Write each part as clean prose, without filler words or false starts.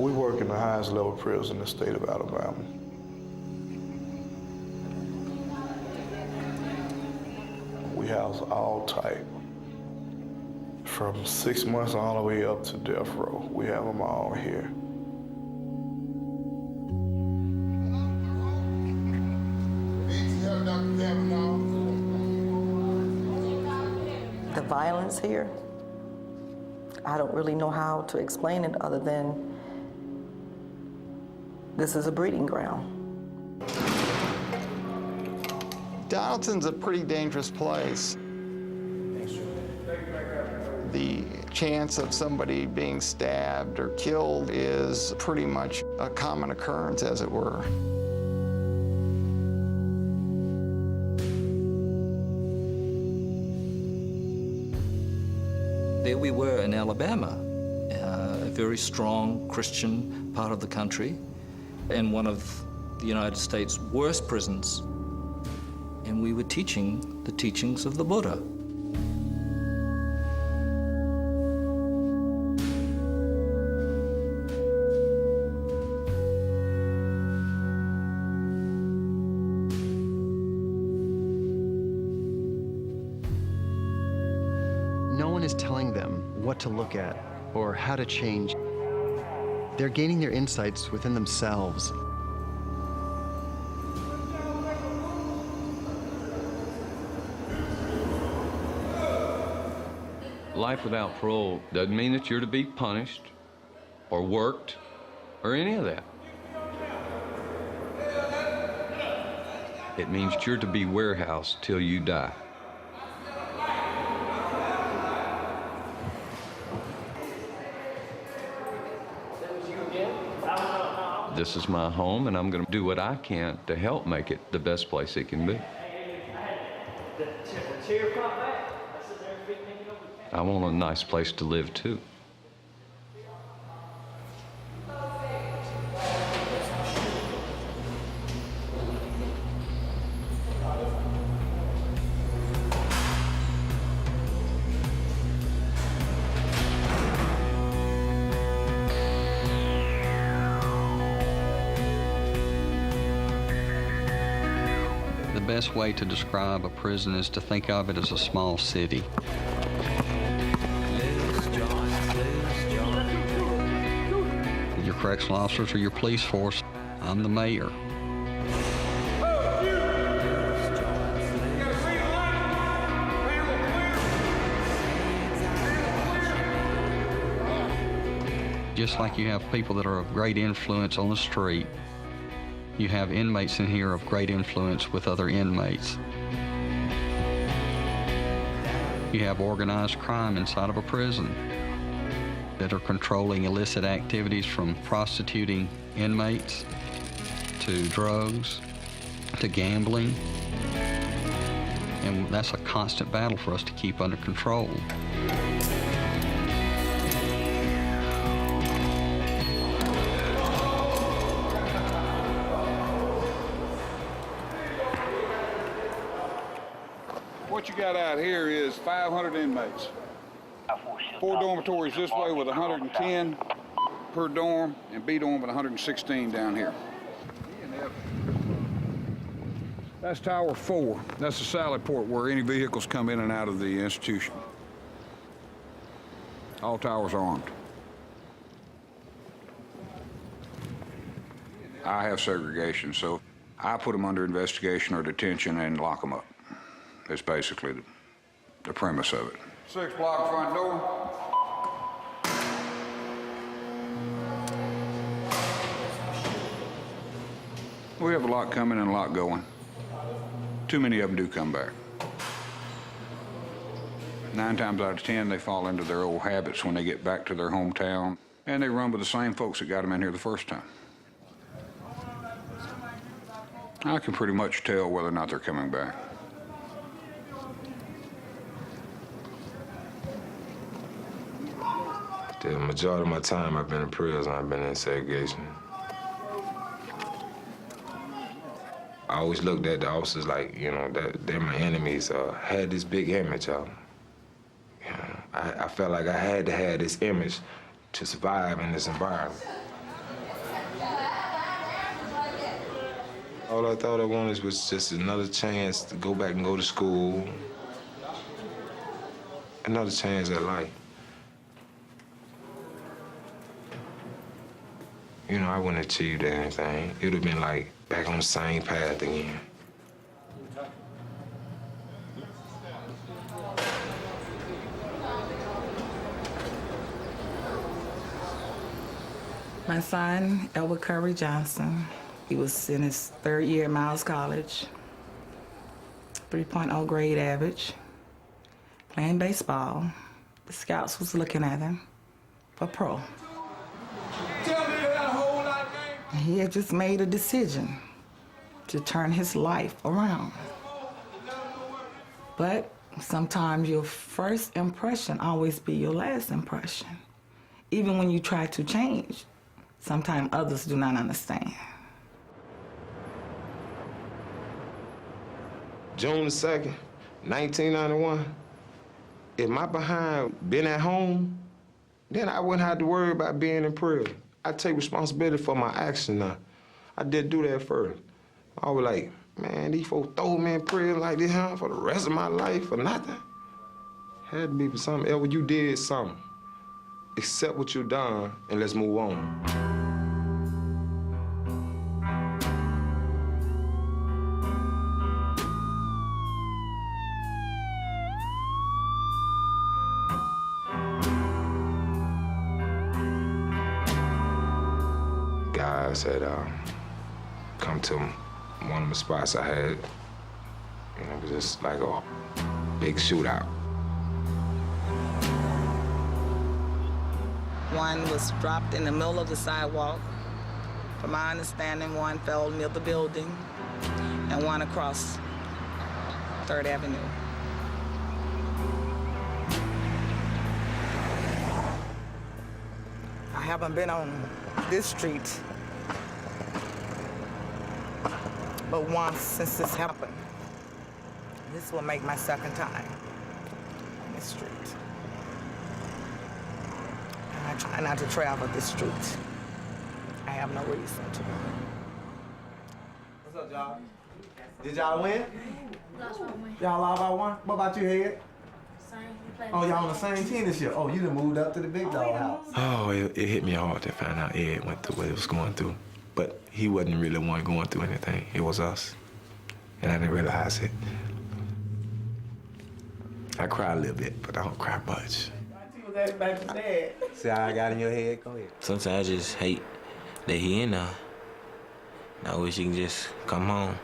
We work in the highest level prison in the state of Alabama. We house all type, from 6 months all the way up to death row. We have them all here. The violence here, I don't really know how to explain it other than this is a breeding ground. Donaldson's a pretty dangerous place. The chance of somebody being stabbed or killed is pretty much a common occurrence, as it were. There we were in Alabama, a very strong Christian part of the country, in one of the United States' worst prisons, and we were teaching the teachings of the Buddha. No one is telling them what to look at or how to change. They're gaining their insights within themselves. Life without parole doesn't mean that you're to be punished or worked or any of that. It means you're to be warehoused till you die. This is my home, and I'm going to do what I can to help make it the best place it can be. I want a nice place to live, too. The best way to describe a prison is to think of it as a small city. Your correctional officers are your police force. I'm the mayor. Just like you have people that are of great influence on the street, you have inmates in here of great influence with other inmates. You have organized crime inside of a prison that are controlling illicit activities, from prostituting inmates to drugs to gambling. And that's a constant battle for us to keep under control. What you got out here is 500 inmates. 4 dormitories this way with 110 per dorm, and B dorm with 116 down here. That's Tower 4. That's the sally port where any vehicles come in and out of the institution. All towers are armed. I have segregation, so I put them under investigation or detention and lock them up. That's basically the premise of it. 6 block front door. We have a lot coming and a lot going. Too many of them do come back. 9 times out of 10, they fall into their old habits when they get back to their hometown, and they run with the same folks that got them in here the first time. I can pretty much tell whether or not they're coming back. The majority of my time I've been in prison, I've been in segregation. I always looked at the officers like, you know, that they're my enemies. I had this big image of them. You know, I felt like I had to have this image to survive in this environment. I thought I wanted was just another chance to go back and go to school. Another chance at life. You know, I wouldn't have achieved anything. It would have been like back on the same path again. My son, Elwood Curry Johnson, he was in his third year at Miles College, 3.0 grade average, playing baseball. The scouts was looking at him for pro. He had just made a decision to turn his life around. But sometimes your first impression always be your last impression. Even when you try to change, sometimes others do not understand. June the 2nd, 1991, if my behind been at home, then I wouldn't have to worry about being in prison. I take responsibility for my actions now. I did do that first. I was like, man, these folks throw me in prison like this, huh, for the rest of my life for nothing. Had to be for something else. You did something. Accept what you done and let's move on. Guys had come to one of the spots I had, and it was just like a big shootout. One was dropped in the middle of the sidewalk. From my understanding, one fell near the building, and one across 3rd Avenue. I haven't been on this street but once since this happened. This will make my 2nd time on this street. And I try not to travel this street. I have no reason to. What's up, y'all? Did y'all win? Y'all lost by 1? What about you, Head? Oh, y'all on the same team this year? Oh, you done moved up to the big dog house. Oh, it hit me hard to find out Ed went through what he was going through. But he wasn't really one going through anything. It was us. And I didn't realize it. I cry a little bit, but I don't cry much. See how I got in your head? Go ahead. Sometimes I just hate that he in there. And I wish he can just come home.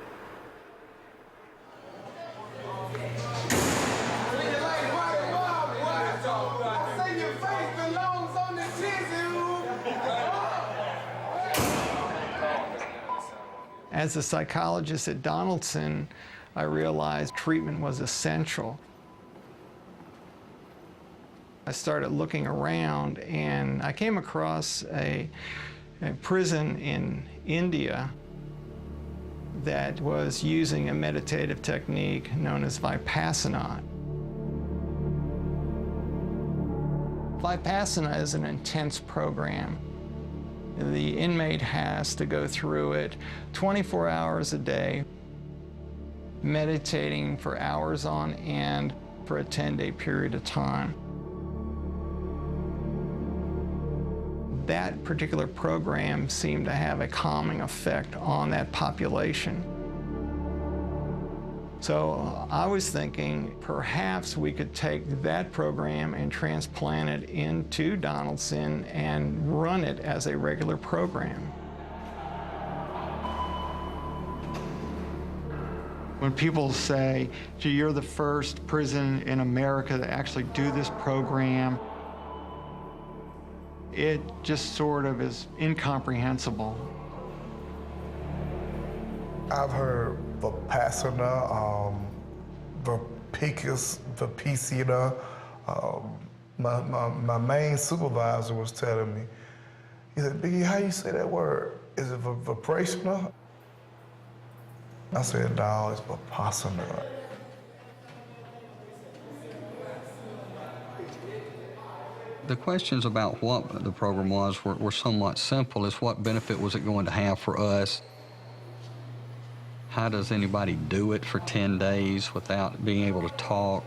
As a psychologist at Donaldson, I realized treatment was essential. I started looking around and I came across a prison in India that was using a meditative technique known as Vipassana. Vipassana is an intense program. The inmate has to go through it 24 hours a day, meditating for hours on end for a 10-day period of time. That particular program seemed to have a calming effect on that population. So I was thinking perhaps we could take that program and transplant it into Donaldson and run it as a regular program. When people say, gee, you're the first prison in America to actually do this program, it just sort of is incomprehensible. I've heard Vipassana, Vipassana. My main supervisor was telling me, he said, Biggie, how you say that word? Is it Vipassana? I said, no, it's Vipassana. The questions about what the program was were somewhat simple. Is what benefit was it going to have for us? How does anybody do it for 10 days without being able to talk?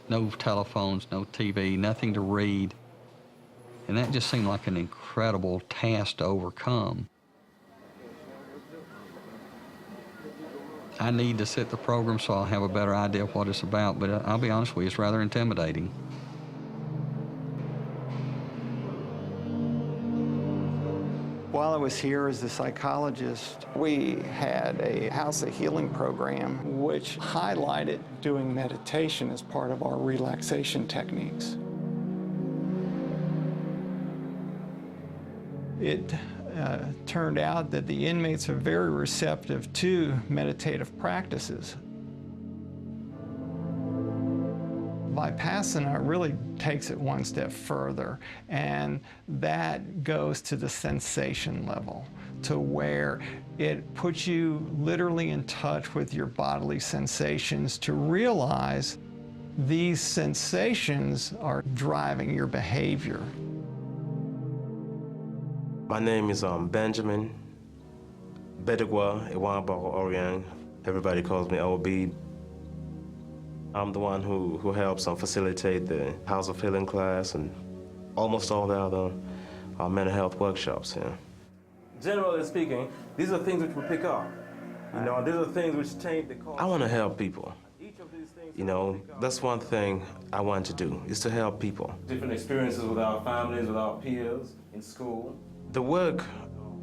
No telephones, no TV, nothing to read. And that just seemed like an incredible task to overcome. I need to sit the program so I'll have a better idea of what it's about, but I'll be honest with you, it's rather intimidating. While I was here as a psychologist, we had a House of Healing program which highlighted doing meditation as part of our relaxation techniques. It turned out that the inmates are very receptive to meditative practices. Vipassana really takes it one step further, and that goes to the sensation level, to where it puts you literally in touch with your bodily sensations to realize these sensations are driving your behavior. My name is Benjamin Bedegwa Iwamba Oriang. Everybody calls me OB. I'm the one who helps facilitate the House of Healing class and almost all the other mental health workshops here. Generally speaking, these are things which we pick up. You know, these are things which change the culture. I want to help people. You know, that's one thing I want to do, is to help people. Different experiences with our families, with our peers, in school. The work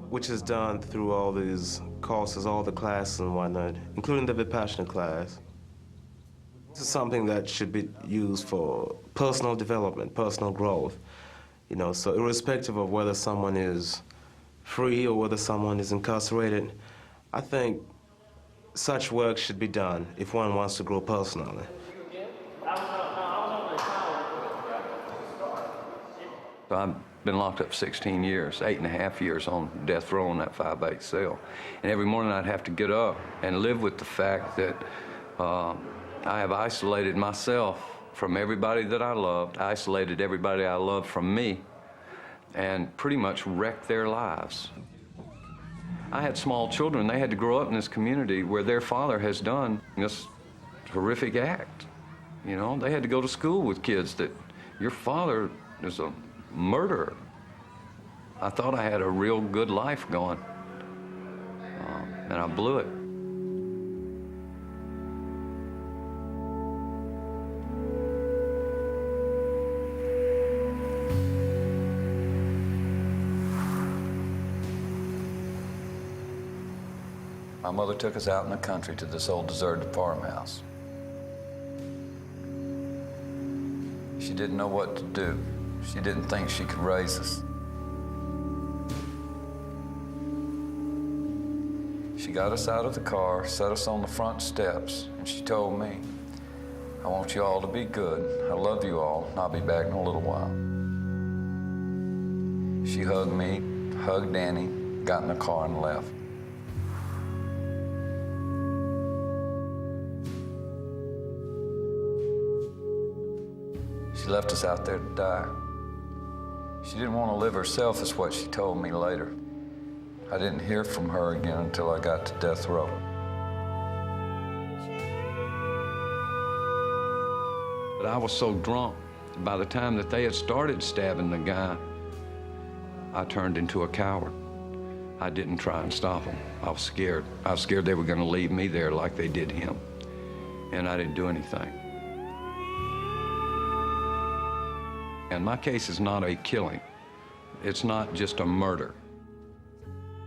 which is done through all these courses, all the classes and whatnot, including the Vipassana class, this is something that should be used for personal development, personal growth. You know, so irrespective of whether someone is free or whether someone is incarcerated, I think such work should be done if one wants to grow personally. I've been locked up 16 years, 8.5 years on death row in that 5/8 cell. And every morning I'd have to get up and live with the fact that I have isolated myself from everybody that I loved, isolated everybody I loved from me, and pretty much wrecked their lives. I had small children. They had to grow up in this community where their father has done this horrific act. You know, they had to go to school with kids that your father is a murderer. I thought I had a real good life going, and I blew it. My mother took us out in the country to this old deserted farmhouse. She didn't know what to do. She didn't think she could raise us. She got us out of the car, set us on the front steps, and she told me, "I want you all to be good. I love you all, and I'll be back in a little while." She hugged me, hugged Danny, got in the car and left. She left us out there to die. She didn't want to live herself, is what she told me later. I didn't hear from her again until I got to death row. But I was so drunk, by the time that they had started stabbing the guy, I turned into a coward. I didn't try and stop them. I was scared. I was scared they were going to leave me there like they did him. And I didn't do anything. And my case is not a killing. It's not just a murder.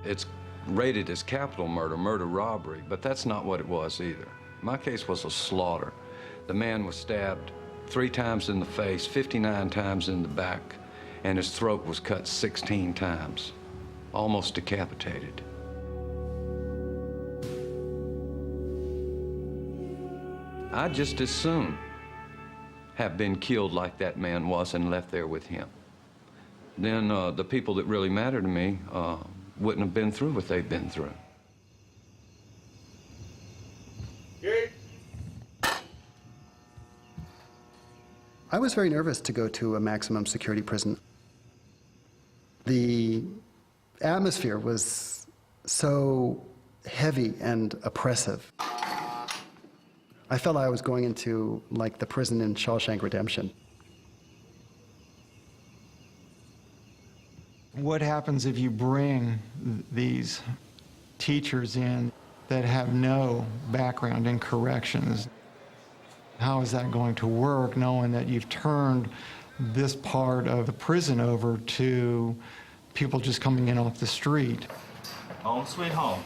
It's rated as capital murder, murder robbery, but that's not what it was either. My case was a slaughter. The man was stabbed 3 times in the face, 59 times in the back, and his throat was cut 16 times, almost decapitated. I'd just as soon have been killed like that man was and left there with him. Then the people that really matter to me wouldn't have been through what they've been through. I was very nervous to go to a maximum security prison. The atmosphere was so heavy and oppressive. I felt I was going into like the prison in Shawshank Redemption. What happens if you bring these teachers in that have no background in corrections? How is that going to work, knowing that you've turned this part of the prison over to people just coming in off the street? Home sweet home.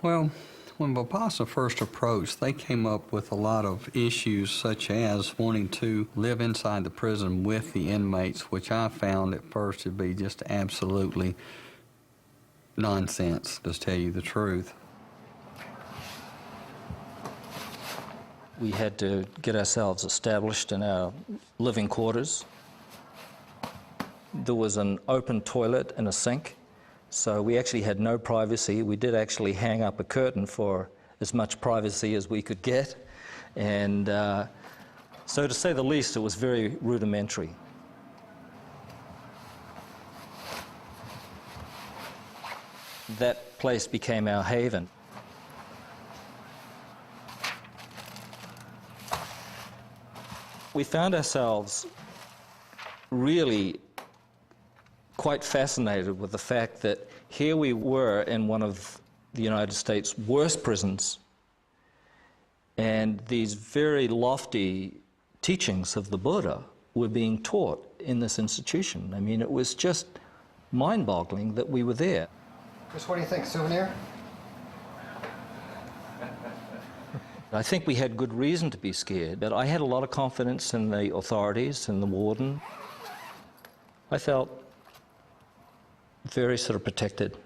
Well, when Vipassana first approached, they came up with a lot of issues such as wanting to live inside the prison with the inmates, which I found at first to be just absolutely nonsense, to tell you the truth. We had to get ourselves established in our living quarters. There was an open toilet and a sink, so we actually had no privacy. We did actually hang up a curtain for as much privacy as we could get, and so to say the least, it was very rudimentary. That place became our haven. We found ourselves really quite fascinated with the fact that here we were in one of the United States' worst prisons, and these very lofty teachings of the Buddha were being taught in this institution. I mean, it was just mind-boggling that we were there. Chris, what do you think? Souvenir? I think we had good reason to be scared, but I had a lot of confidence in the authorities and the warden. I felt very sort of protected.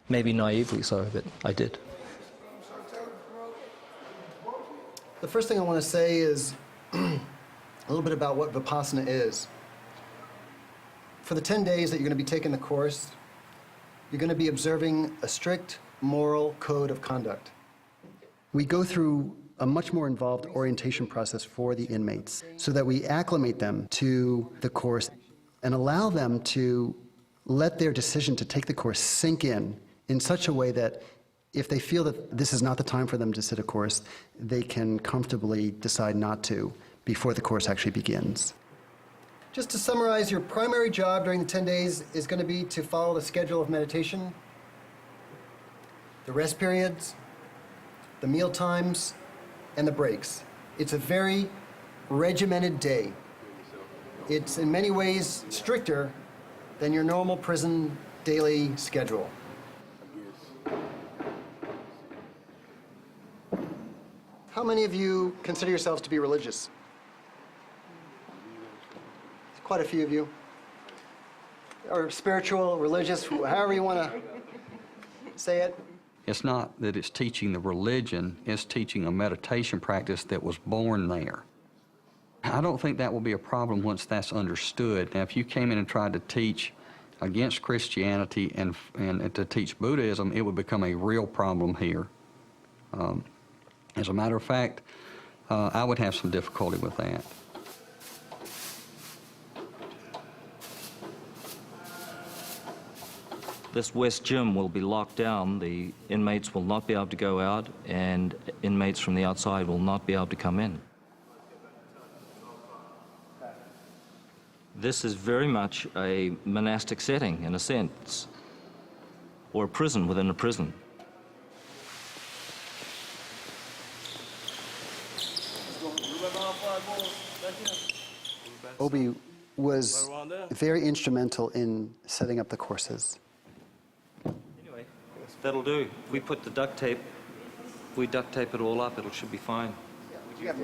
Maybe naively so, but I did. The first thing I want to say is a little bit about what Vipassana is. For the 10 days that you're going to be taking the course, you're going to be observing a strict moral code of conduct. We go through a much more involved orientation process for the inmates so that we acclimate them to the course and allow them to let their decision to take the course sink in such a way that if they feel that this is not the time for them to sit a course, they can comfortably decide not to before the course actually begins. Just to summarize, your primary job during the 10 days is going to be to follow the schedule of meditation, the rest periods, the meal times, and the breaks. It's a very regimented day. It's in many ways stricter than your normal prison daily schedule. How many of you consider yourselves to be religious? Quite a few of you. Or spiritual, religious, however you want to say it. It's not that it's teaching the religion, it's teaching a meditation practice that was born there. I don't think that will be a problem once that's understood. Now, if you came in and tried to teach against Christianity and to teach Buddhism, it would become a real problem here. As a matter of fact, I would have some difficulty with that. This West Gym will be locked down. The inmates will not be able to go out, and inmates from the outside will not be able to come in. This is very much a monastic setting, in a sense, or a prison within a prison. Obi was very instrumental in setting up the courses. Anyway, that'll do. We put the duct tape, we duct tape it all up, it should be fine. We got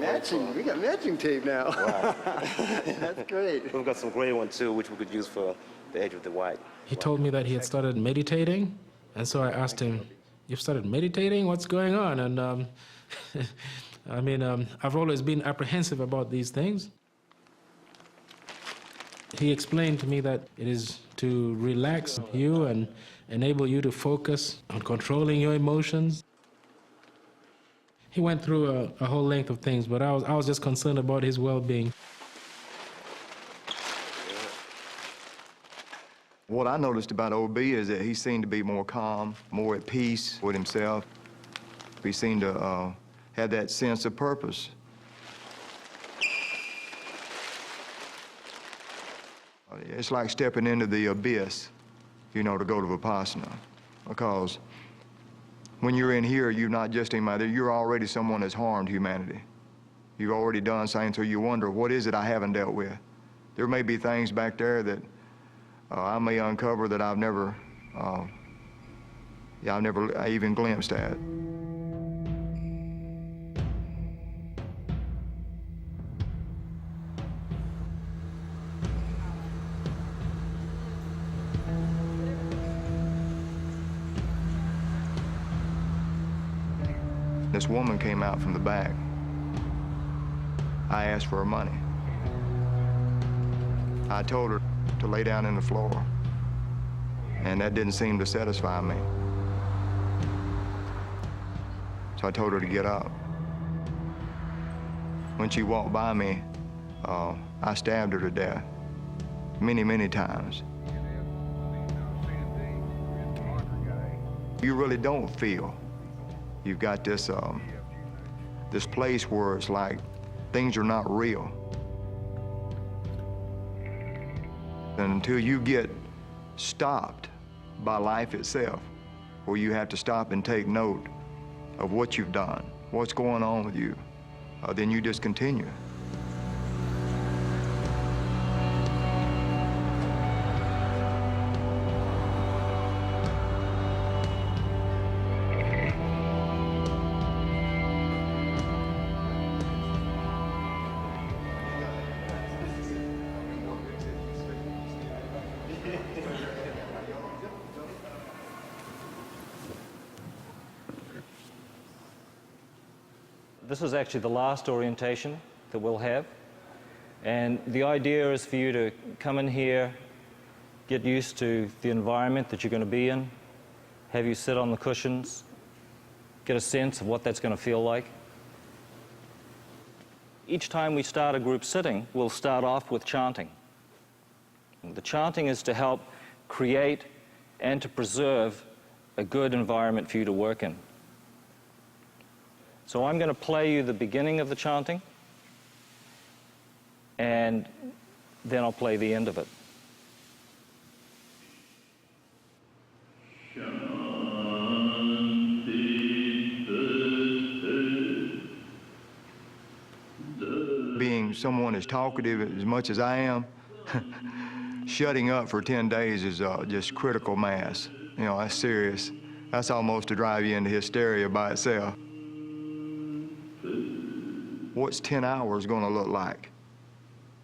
matching tape now. Wow. That's great. We've got some gray one too, which we could use for the edge of the white. He told me that he had started meditating, and so I asked him, "You've started meditating? What's going on?" And I mean, I've always been apprehensive about these things. He explained to me that it is to relax you and enable you to focus on controlling your emotions. He went through a whole length of things, but I was just concerned about his well-being. What I noticed about OB is that he seemed to be more calm, more at peace with himself. He seemed to have that sense of purpose. It's like stepping into the abyss, you know, to go to Vipassana. Because when you're in here, you're not just anybody, you're already someone that's harmed humanity. You've already done something, so you wonder, what is it I haven't dealt with? There may be things back there that I may uncover that I've never even glimpsed at. This woman came out from the back. I asked for her money. I told her to lay down on the floor, and that didn't seem to satisfy me. So I told her to get up. When she walked by me, I stabbed her to death many, many times. You really don't feel. You've got this, this place where it's like things are not real. And until you get stopped by life itself, where you have to stop and take note of what you've done, what's going on with you, then you just continue. This is actually the last orientation that we'll have, and the idea is for you to come in here, get used to the environment that you're going to be in, have you sit on the cushions, get a sense of what that's going to feel like. Each time we start a group sitting, we'll start off with chanting. The chanting is to help create and to preserve a good environment for you to work in. So I'm going to play you the beginning of the chanting, and then I'll play the end of it. Being someone as talkative as much as I am, shutting up for 10 days is just critical mass. You know, that's serious. That's almost to drive you into hysteria by itself. What's 10 hours going to look like?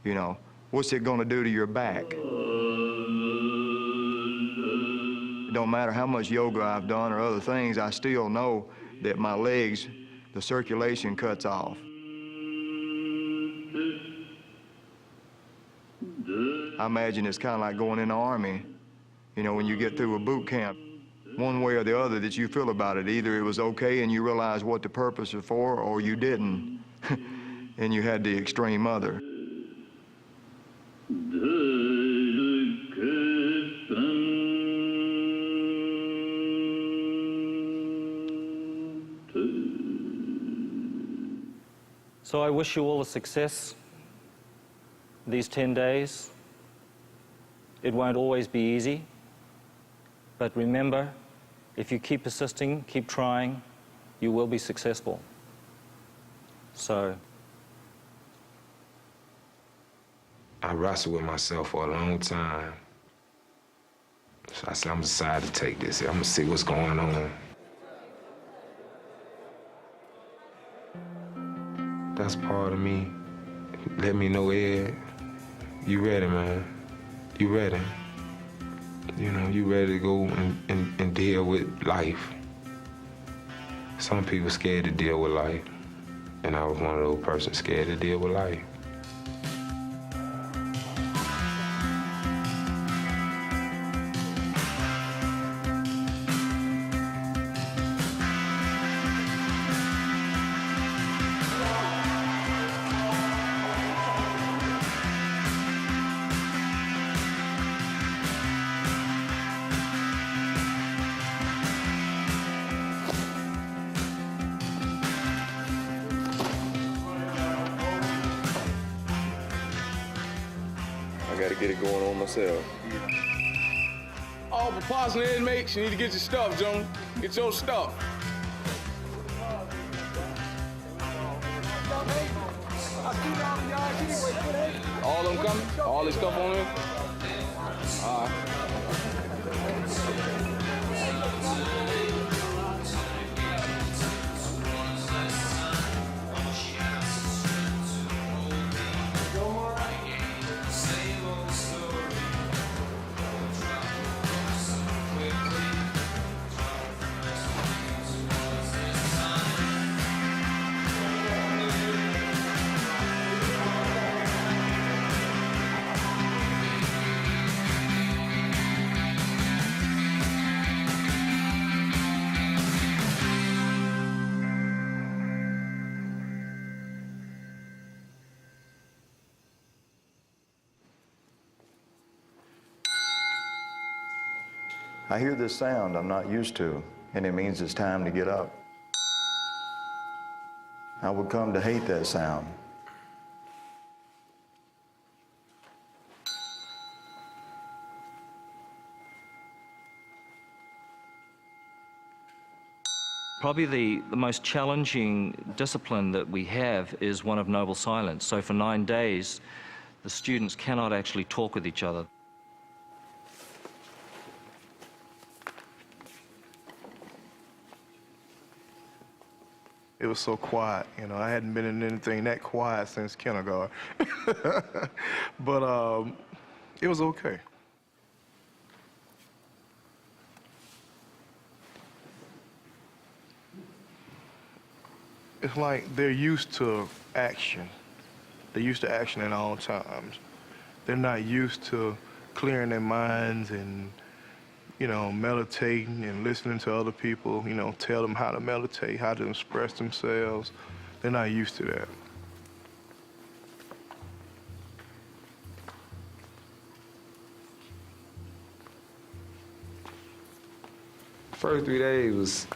You know, what's it going to do to your back? It don't matter how much yoga I've done or other things, I still know that my legs, the circulation cuts off. I imagine it's kind of like going in the Army, you know, when you get through a boot camp. One way or the other that you feel about it. Either it was okay and you realized what the purpose is for, or you didn't, and you had the extreme other. So I wish you all the success these 10 days. It won't always be easy, but remember, if you keep persisting, keep trying, you will be successful. So I wrestled with myself for a long time. So I said, I'm decided to take this. I'm gonna see what's going on. That's part of me. Let me know, Ed, you ready, man. You ready. You know, you ready to go and deal with life. Some people scared to deal with life, and I was one of those persons scared to deal with life. to get it going on myself. All Vipassana inmates, you need to get your stuff, Joan. Get your stuff. All them coming? All this stuff on there? All right. I hear this sound I'm not used to, and it means it's time to get up. I would come to hate that sound. Probably the most challenging discipline that we have is one of noble silence. So for 9 days, the students cannot actually talk with each other. It was so quiet, you know. I hadn't been in anything that quiet since kindergarten. But it was okay. It's like they're used to action. They're used to action at all times. They're not used to clearing their minds and, you know, meditating and listening to other people, you know, tell them how to meditate, how to express themselves. They're not used to that. First 3 days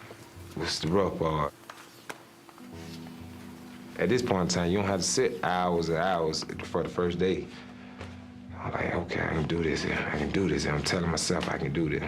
was the rough part. At this point in time, you don't have to sit hours and hours for the first day. I'm like, okay, I can do this, I can do this. And I'm telling myself I can do this.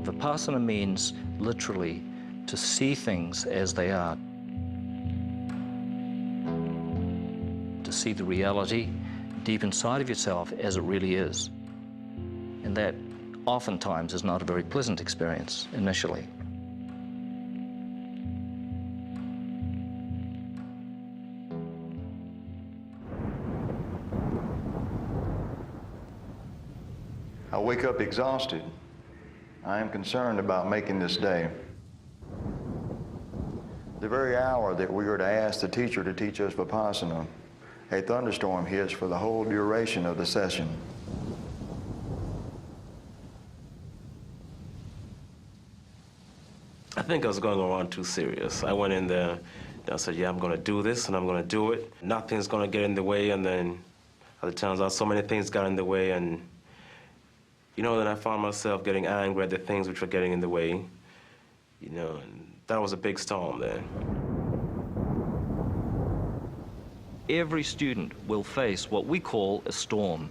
Vipassana means literally to see things as they are. To see the reality deep inside of yourself as it really is. And that oftentimes is not a very pleasant experience initially. I wake up exhausted. I am concerned about making this day. The very hour that we are to ask the teacher to teach us Vipassana, a thunderstorm hits for the whole duration of the session. I think I was going around too serious. I went in there, I said, yeah, I'm going to do this, and I'm going to do it. Nothing's going to get in the way, and then other times so many things got in the way, and you know, then I found myself getting angry at the things which were getting in the way. You know, and that was a big storm there. Every student will face what we call a storm,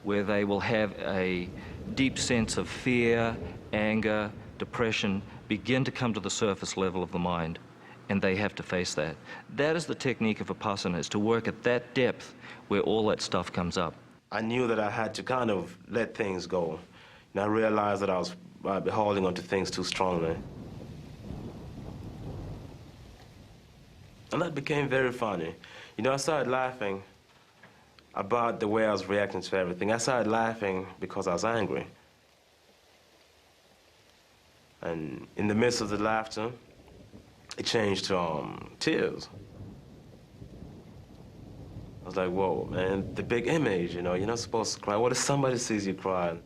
where they will have a deep sense of fear, anger, depression begin to come to the surface level of the mind, and they have to face that. That is the technique of Vipassana, is to work at that depth where all that stuff comes up. I knew that I had to kind of let things go. And I realized that I was holding on to things too strongly. And that became very funny. You know, I started laughing about the way I was reacting to everything. I started laughing because I was angry. And in the midst of the laughter, it changed to tears. I was like, whoa, man, the big image, you know, you're not supposed to cry. What if somebody sees you crying?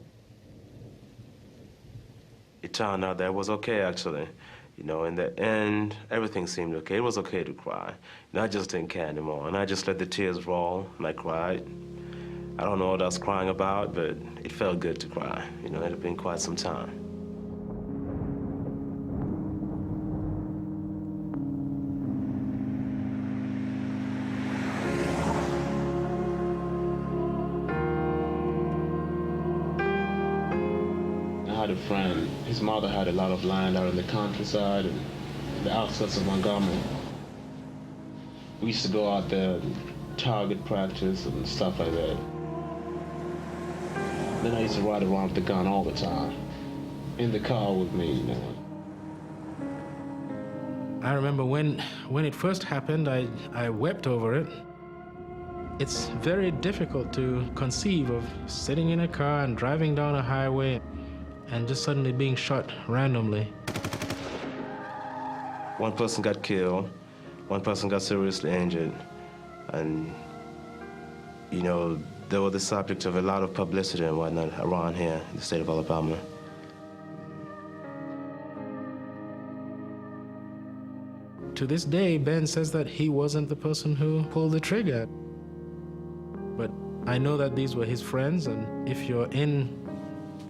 It turned out that it was okay, actually. You know, in the end, everything seemed okay. It was okay to cry. And I just didn't care anymore. And I just let the tears roll, and I cried. I don't know what I was crying about, but it felt good to cry. You know, it had been quite some time. I had a friend, his mother had a lot of land out in the countryside and the outskirts of Montgomery. We used to go out there and target practice and stuff like that. Then I used to ride around with the gun all the time, in the car with me, you know. I remember when it first happened, I wept over it. It's very difficult to conceive of sitting in a car and driving down a highway and just suddenly being shot randomly. One person got killed, one person got seriously injured, and, you know, they were the subject of a lot of publicity and whatnot around here in the state of Alabama. To this day, Ben says that he wasn't the person who pulled the trigger. But I know that these were his friends, and if you're in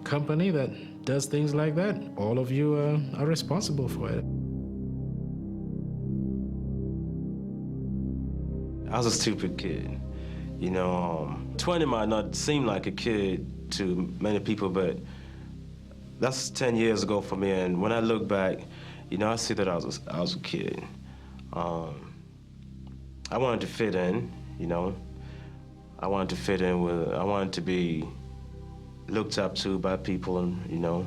company that does things like that, all of you are responsible for it. I was a stupid kid. You know, 20 might not seem like a kid to many people, but that's 10 years ago for me. And when I look back, you know, I see that I was a kid. I wanted to fit in, you know. I wanted to fit in I wanted to be looked up to by people, and, you know,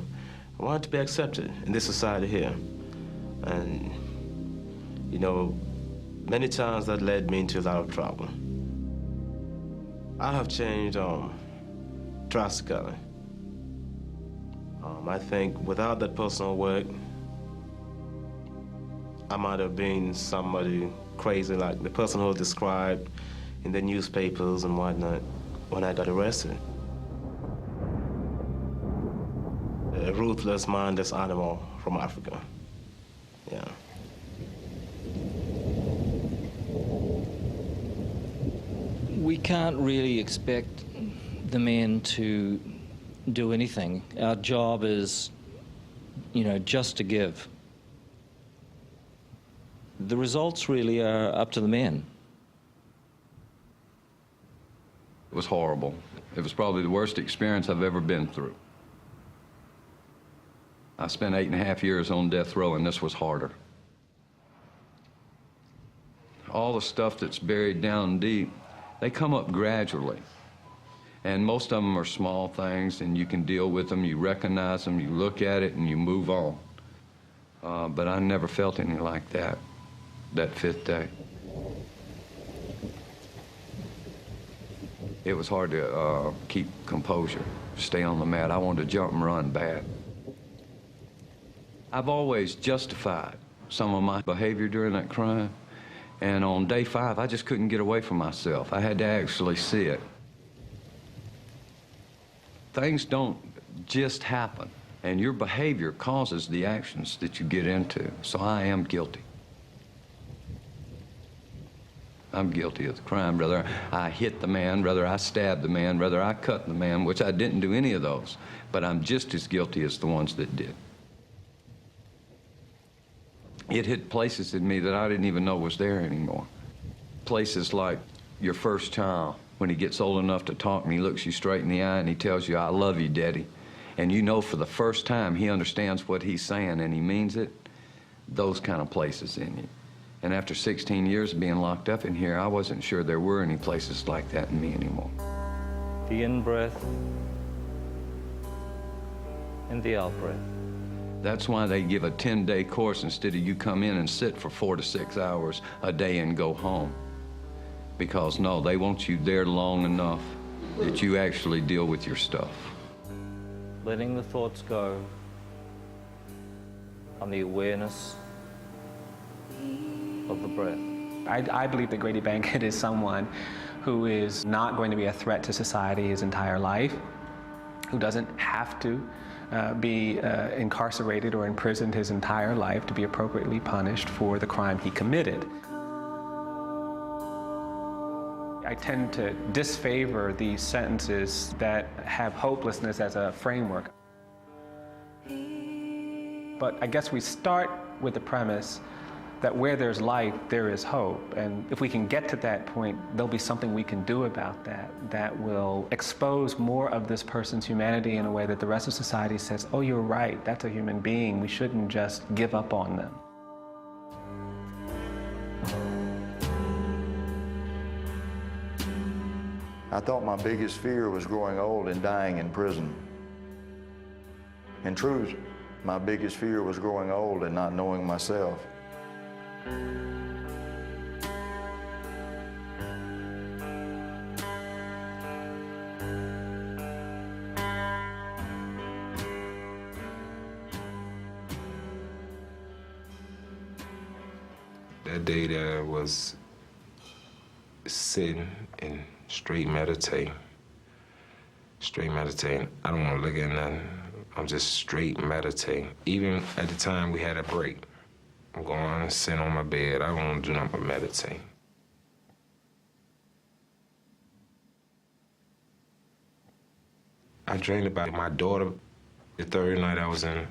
I wanted to be accepted in this society here. And, you know, many times that led me into a lot of trouble. I have changed drastically. I think without that personal work, I might have been somebody crazy like the person who was described in the newspapers and whatnot when I got arrested. A ruthless, mindless animal from Africa. Yeah. We can't really expect the men to do anything. Our job is, you know, just to give. The results really are up to the men. It was horrible. It was probably the worst experience I've ever been through. I spent 8.5 years on death row, and this was harder. All the stuff that's buried down deep, they come up gradually. And most of them are small things, and you can deal with them, you recognize them, you look at it, and you move on. But I never felt any like that 5th day. It was hard to keep composure, stay on the mat. I wanted to jump and run bad. I've always justified some of my behavior during that crime, and on day 5, I just couldn't get away from myself. I had to actually see it. Things don't just happen, and your behavior causes the actions that you get into, so I am guilty. I'm guilty of the crime, whether I hit the man, whether I stabbed the man, whether I cut the man, which I didn't do any of those, but I'm just as guilty as the ones that did. It hit places in me that I didn't even know was there anymore. Places like your first child, when he gets old enough to talk and he looks you straight in the eye and he tells you, "I love you, Daddy." And you know for the first time he understands what he's saying and he means it. Those kind of places in you. And after 16 years of being locked up in here, I wasn't sure there were any places like that in me anymore. The in-breath and the out-breath. That's why they give a 10-day course instead of you come in and sit for 4 to 6 hours a day and go home. Because no, they want you there long enough that you actually deal with your stuff. Letting the thoughts go on the awareness of the breath. I believe that Grady Bankett is someone who is not going to be a threat to society his entire life. who doesn't have to be incarcerated or imprisoned his entire life to be appropriately punished for the crime he committed. I tend to disfavor these sentences that have hopelessness as a framework. But I guess we start with the premise that where there's life, there is hope. And if we can get to that point, there'll be something we can do about that that will expose more of this person's humanity in a way that the rest of society says, oh, you're right, that's a human being. We shouldn't just give up on them. I thought my biggest fear was growing old and dying in prison. In truth, my biggest fear was growing old and not knowing myself. That day that I was sitting and straight meditating. I don't want to look at nothing. I'm just straight meditating. Even at the time we had a break, I'm going and sit on my bed. I don't want to do nothing but meditate. I dreamed about my daughter the third night I was in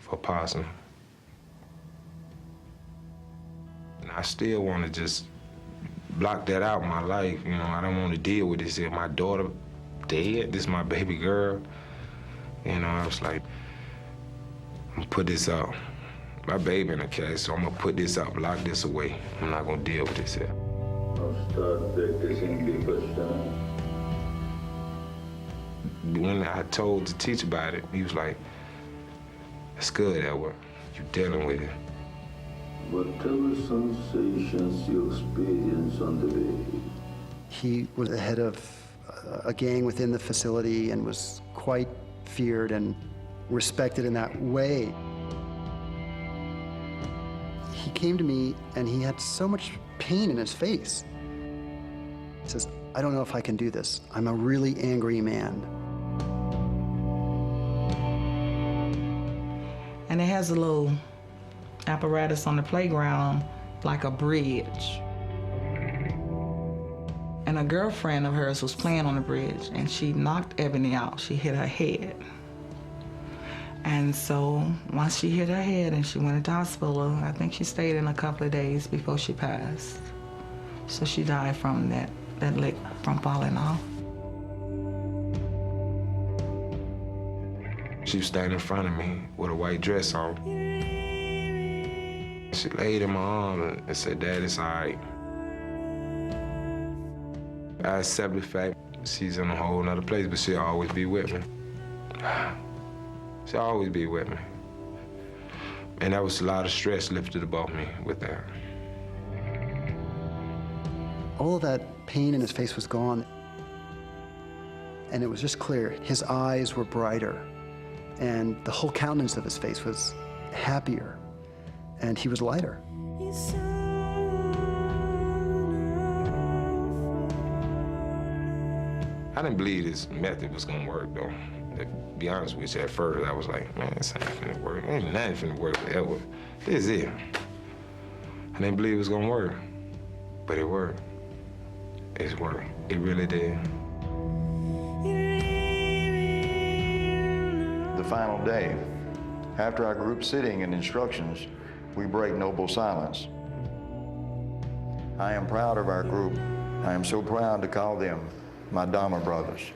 Vipassana. And I still want to just block that out in my life. You know, I don't want to deal with this. If my daughter dead, this is my baby girl. You know, I was like, I'm gonna put this out. My baby in the case, so I'm gonna put this out, lock this away. I'm not gonna deal with this here. I'll start practicing Vipassana. When I told the teacher about it, he was like, it's good, Edward. You're dealing with it. Whatever sensations you experience on the way. He was the head of a gang within the facility and was quite feared and respected in that way. He came to me and he had so much pain in his face. He says, I don't know if I can do this. I'm a really angry man. And it has a little apparatus on the playground, like a bridge. And a girlfriend of hers was playing on the bridge, and she knocked Ebony out. She hit her head. And so once she hit her head and she went into hospital, I think she stayed in a couple of days before she passed. So she died from that leg from falling off. She was standing in front of me with a white dress on. She laid in my arm and said, Dad, it's all right. I accept the fact she's in a whole nother place, but she'll always be with me. She'll always be with me. And that was a lot of stress lifted above me with that. All of that pain in his face was gone. And it was just clear. His eyes were brighter. And the whole countenance of his face was happier. And he was lighter. I didn't believe this method was gonna work, though. To be honest with you, at first, I was like, man, this ain't finna work. Ain't nothing finna work forever. This is it. I didn't believe it was gonna work, but it worked. It's worked. It really did. The final day, after our group sitting and instructions, we break noble silence. I am proud of our group. I am so proud to call them my Dhamma Brothers.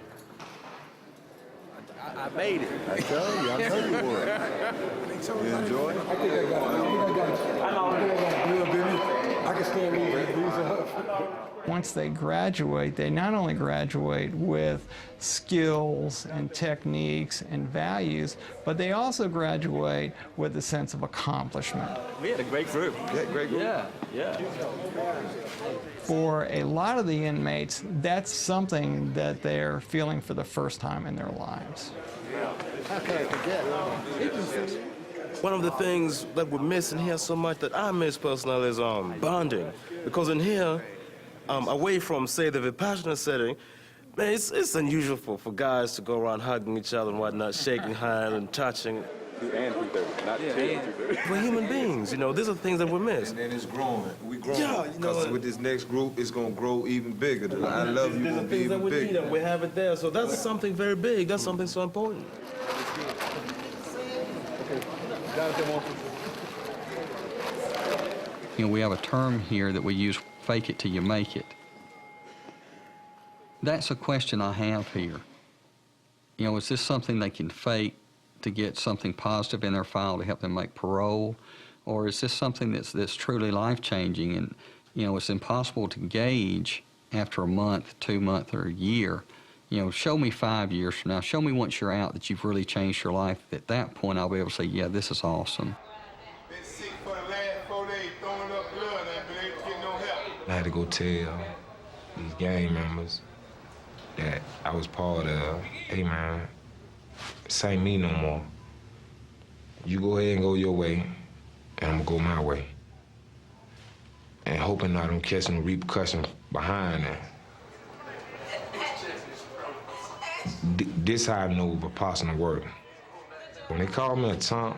I made it. I told you, I told you would. You enjoy it? I think I got it. I know. Little Billy, I can stand these up. Once they graduate, they not only graduate with skills and techniques and values, but they also graduate with a sense of accomplishment. We had a great group. Yeah, great group. Yeah. For a lot of the inmates, that's something that they're feeling for the first time in their lives. How could I forget? One of the things that we're missing here so much that I miss personally is bonding. Because in here, away from, say, the Vipassana setting, Man, it's unusual for guys to go around hugging each other and whatnot, shaking hands and touching. 2 and 230, not 10 and 230. We're human beings, you know, these are things that we miss. And then it's growing. We growing. Yeah, you know. Because with this next group, it's going to grow even bigger. The I love you going to be even bigger. We have it there, so that's something very big. That's something so important. You know, we have a term here that we use, fake it till you make it. That's a question I have here. You know, is this something they can fake to get something positive in their file to help them make parole? Or is this something that's truly life-changing? And, you know, it's impossible to gauge after a month, 2 months, or a year. You know, show me 5 years from now. Show me once you're out that you've really changed your life. At that point, I'll be able to say, yeah, this is awesome. Been sick for the last 4 days, throwing up blood, and been able to get no help. I had to go tell these gang members that I was part of, hey man, this ain't me no more. You go ahead and go your way, and I'm gonna go my way. And hoping I don't catch some repercussions behind that. This how I know Vipassana work. When they call me a taunt,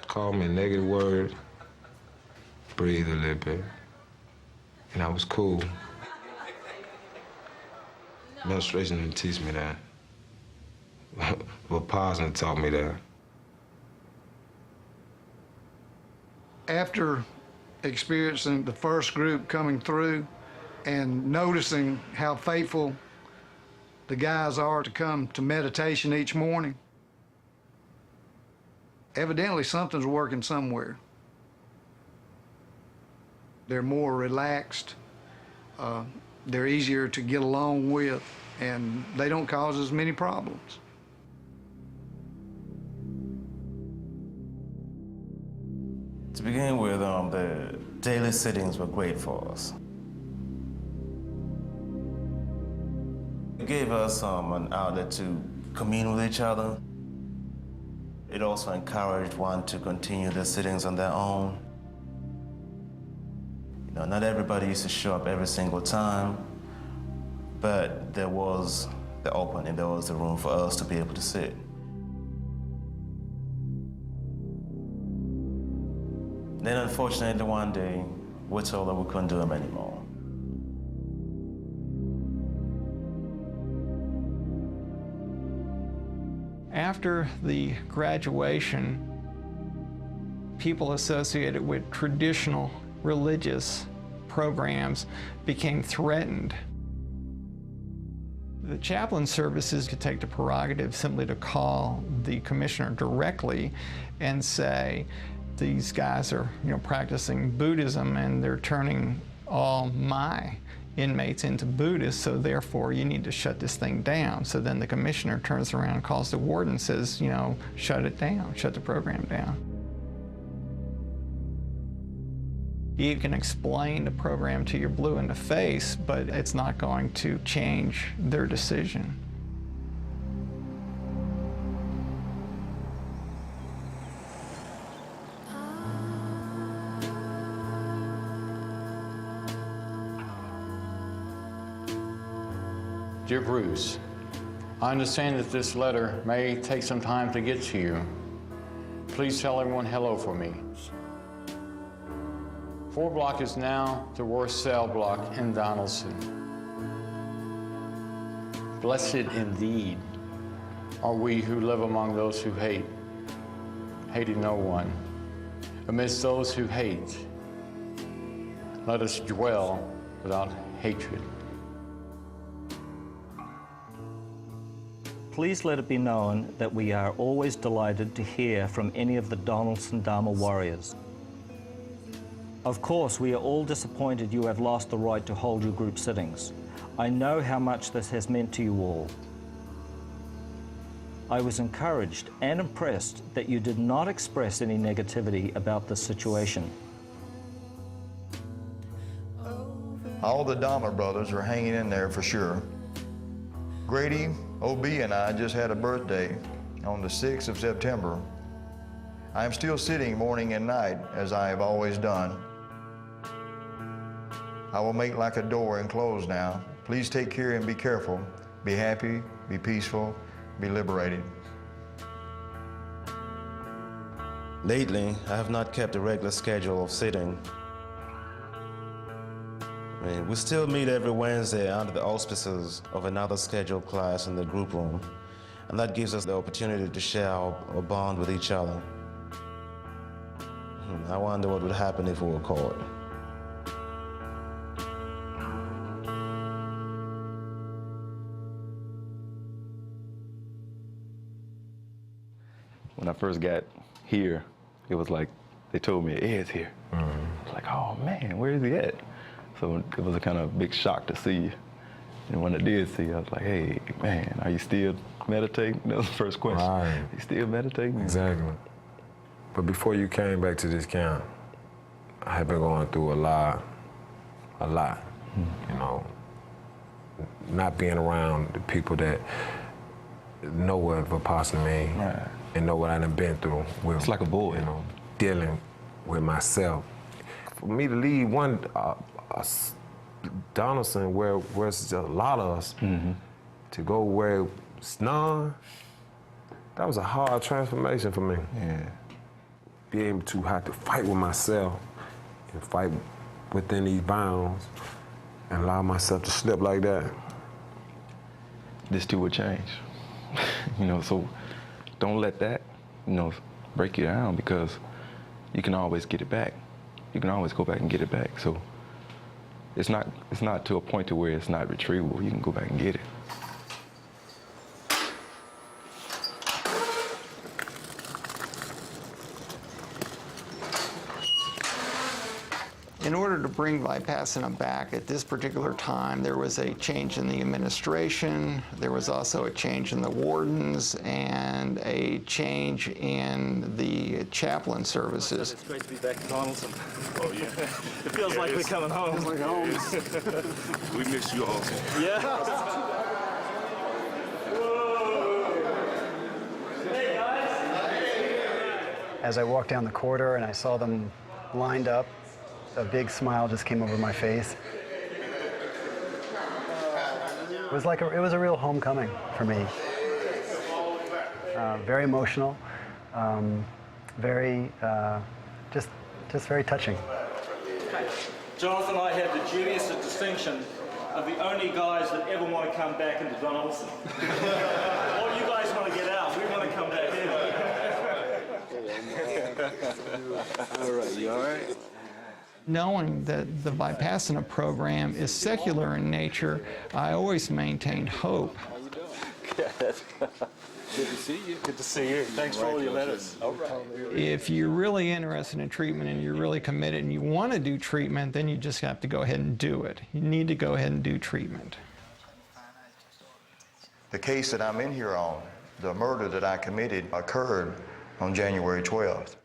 call me a negative word, breathe a little bit, and I was cool. Administration didn't teach me that. Vipassana taught me that. After experiencing the first group coming through and noticing how faithful the guys are to come to meditation each morning, evidently something's working somewhere. They're more relaxed, they're easier to get along with, and they don't cause as many problems. To begin with, the daily sittings were great for us. It gave us an outlet to commune with each other. It also encouraged one to continue the sittings on their own. You know, not everybody used to show up every single time, but there was the opening, there was the room for us to be able to sit. Then unfortunately one day, we were told that we couldn't do them anymore. After the graduation, people associated with traditional religious programs became threatened. The chaplain services could take the prerogative simply to call the commissioner directly and say, these guys are, practicing Buddhism and they're turning all my inmates into Buddhists, so therefore you need to shut this thing down. So then the commissioner turns around and calls the warden and says, shut it down, shut the program down. You can explain the program till you're blue in the face, but it's not going to change their decision. Dear Bruce, I understand that this letter may take some time to get to you. Please tell everyone hello for me. 4 block is now the worst cell block in Donaldson. Blessed indeed are we who live among those who hate, hating no one. Amidst those who hate, let us dwell without hatred. Please let it be known that we are always delighted to hear from any of the Donaldson Dharma warriors. Of course, we are all disappointed you have lost the right to hold your group sittings. I know how much this has meant to you all. I was encouraged and impressed that you did not express any negativity about this situation. All the Dhamma Brothers are hanging in there for sure. Grady, OB, and I just had a birthday on the 6th of September. I am still sitting morning and night, as I have always done. I will make like a door and close now. Please take care and be careful. Be happy, be peaceful, be liberated. Lately, I have not kept a regular schedule of sitting. We still meet every Wednesday under the auspices of another scheduled class in the group room, and that gives us the opportunity to share our bond with each other. I wonder what would happen if we were caught. When I first got here, it was like they told me Ed's here. I was like, oh man, where is he at? So it was a kind of big shock to see you. And when I did see you, I was like, hey man, are you still meditating? That was the first question. Right. You still meditating? Exactly. But before you came back to this camp, I had been going through a lot. You know, not being around the people that know what Vipassana means. Right. And know what I done been through with, it's like a boy, you know, dealing with myself. For me to leave one Donaldson, where it's a lot of us, to go where it's none, that was a hard transformation for me. Yeah. Be able to have to fight with myself and fight within these bounds and allow myself to slip like that. This too will change. You know, so don't let that, you know, break you down, because you can always get it back. You can always go back and get it back. So it's not to a point to where it's not retrievable. You can go back and get it. In order to bring Vipassana back at this particular time, there was a change in the administration, there was also a change in the wardens, and a change in the chaplain services. It's great to be back in Donaldson. Oh, yeah. It feels like we're coming home. It's like home. We miss you all. Yeah. As I walked down the corridor and I saw them lined up, a big smile just came over my face. It was a real homecoming for me. Very emotional, very, just very touching. Jonathan and I have the dubious distinction of the only guys that ever want to come back into Donaldson. All you guys want to get out, we want to come back in. All right, you all right? Knowing that the Vipassana program is secular in nature, I always maintained hope. How you doing? Good. Good to see you. Good to see you. Thanks for all your letters. All right. If you're really interested in treatment and you're really committed and you want to do treatment, then you just have to go ahead and do it. You need to go ahead and do treatment. The case that I'm in here on, the murder that I committed, occurred on January 12th.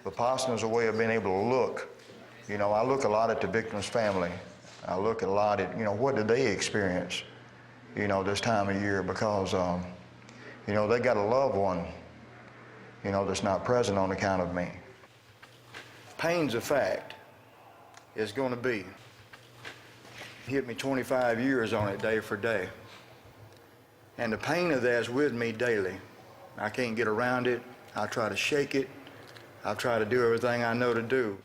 Vipassana is a way of being able to look. You know, I look a lot at the victim's family. I look a lot at, you know, what did they experience, you know, this time of year, because, you know, they got a loved one, you know, that's not present on account of me. Pain's a fact. It's going to be. Hit me 25 years on it day for day. And the pain of that's with me daily. I can't get around it. I try to shake it. I try to do everything I know to do.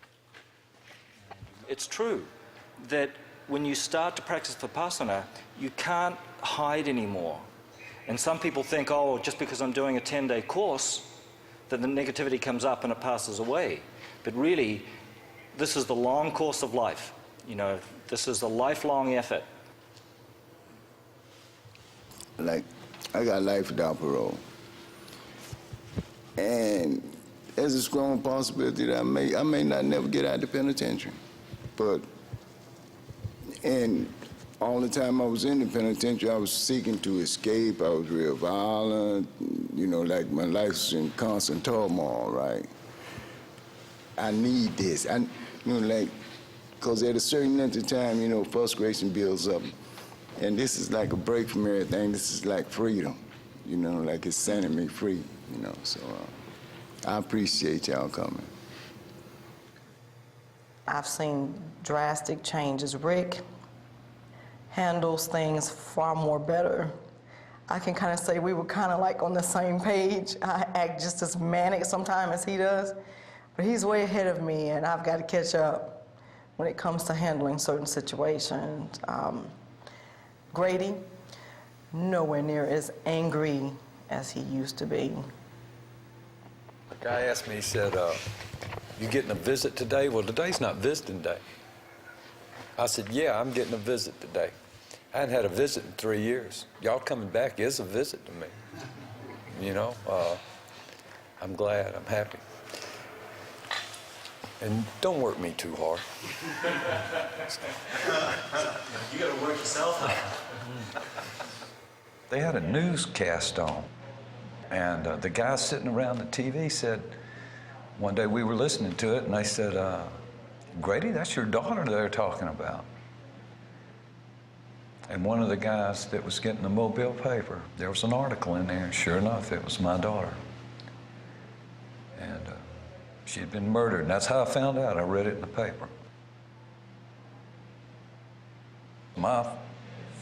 It's true that when you start to practice Vipassana, you can't hide anymore. And some people think, oh, just because I'm doing a 10-day course, that the negativity comes up and it passes away. But really, this is the long course of life. You know, this is a lifelong effort. Like, I got life without parole. And there's a strong possibility that I may not never get out of the penitentiary. But, and all the time I was in the penitentiary, I was seeking to escape. I was real violent. You know, like my life's in constant turmoil, right? I need this. You know, like, because at a certain length of time, you know, frustration builds up. And this is like a break from everything. This is like freedom. You know, like it's setting me free, you know, so I appreciate y'all coming. I've seen drastic changes. Rick handles things far more better. I can kind of say we were kind of like on the same page. I act just as manic sometimes as he does, but he's way ahead of me, and I've got to catch up when it comes to handling certain situations. Grady, nowhere near as angry as he used to be. The guy asked me, he said, you getting a visit today? Well, today's not visiting day. I said, yeah, I'm getting a visit today. I hadn't had a visit in 3 years. Y'all coming back is a visit to me. You know, I'm glad, I'm happy. And don't work me too hard. You gotta work yourself out. They had a newscast on, and the guy sitting around the TV said, one day we were listening to it, and they said, Grady, that's your daughter they're talking about. And one of the guys that was getting the Mobile paper, there was an article in there, and sure enough, it was my daughter. And she had been murdered, and that's how I found out. I read it in the paper. My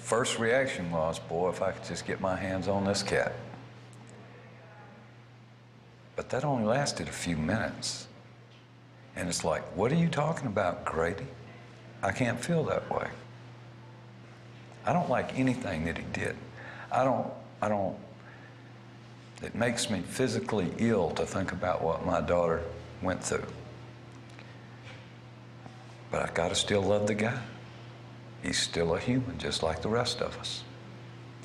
first reaction was, boy, if I could just get my hands on this cat. But that only lasted a few minutes. And it's like, what are you talking about, Grady? I can't feel that way. I don't like anything that he did. It makes me physically ill to think about what my daughter went through. But I gotta still love the guy. He's still a human, just like the rest of us.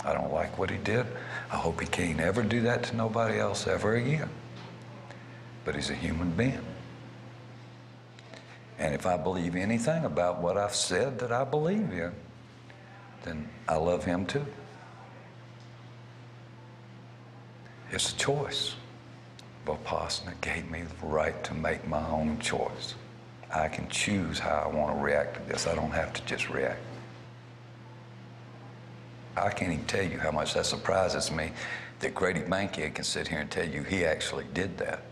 I don't like what he did. I hope he can't ever do that to nobody else ever again. But he's a human being. And if I believe anything about what I've said that I believe in, then I love him too. It's a choice. Vipassana gave me the right to make my own choice. I can choose how I want to react to this. I don't have to just react. I can't even tell you how much that surprises me that Grady Bankhead can sit here and tell you he actually did that.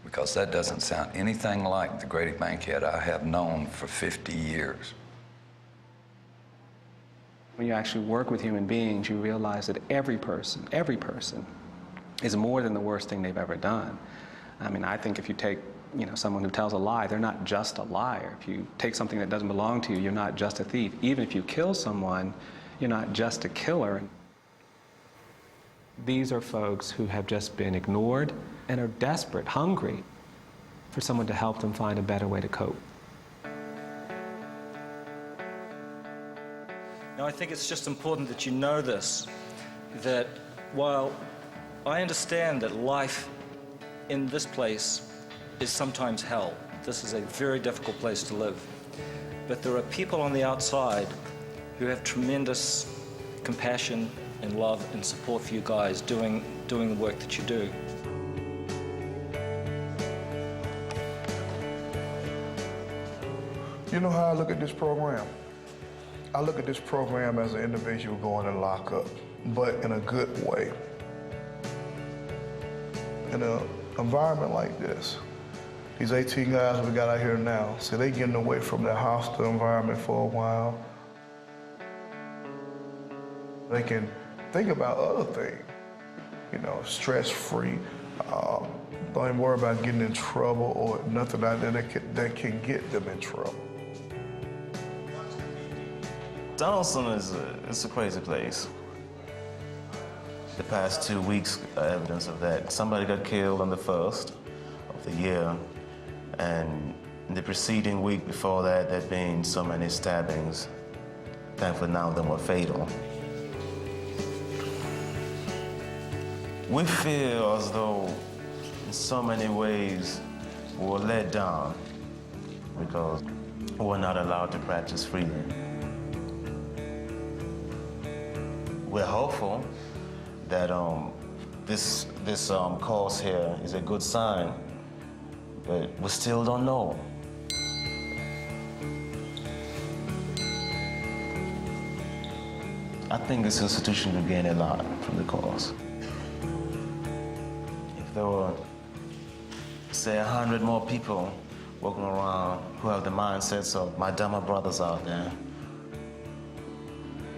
Because that doesn't sound anything like the Grady Bankhead I have known for 50 years. When you actually work with human beings, you realize that every person is more than the worst thing they've ever done. I mean, I think if you take, someone who tells a lie, they're not just a liar. If you take something that doesn't belong to you, you're not just a thief. Even if you kill someone, you're not just a killer. These are folks who have just been ignored and are desperate, hungry for someone to help them find a better way to cope. Now, I think it's just important that you know this, that while I understand that life in this place is sometimes hell, this is a very difficult place to live, but there are people on the outside who have tremendous compassion and love and support for you guys doing the work that you do. You know how I look at this program? I look at this program as an individual going to lock up, but in a good way. In an environment like this, these 18 guys we got out here now, so they getting away from that hostile environment for a while. They can think about other things, stress-free. Don't even worry about getting in trouble or nothing out there that can get them in trouble. Donaldson is a crazy place. The past 2 weeks are evidence of that. Somebody got killed on the 1st of the year, and the preceding week before that, there'd been so many stabbings. Thankfully, none of them were fatal. We feel as though, in so many ways, we were let down because we're not allowed to practice freely. We're hopeful that this course here is a good sign, but we still don't know. I think this institution will gain a lot from the course. If there were, say, 100 more people walking around who have the mindsets of my Dhamma brothers out there,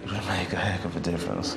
it would make a heck of a difference.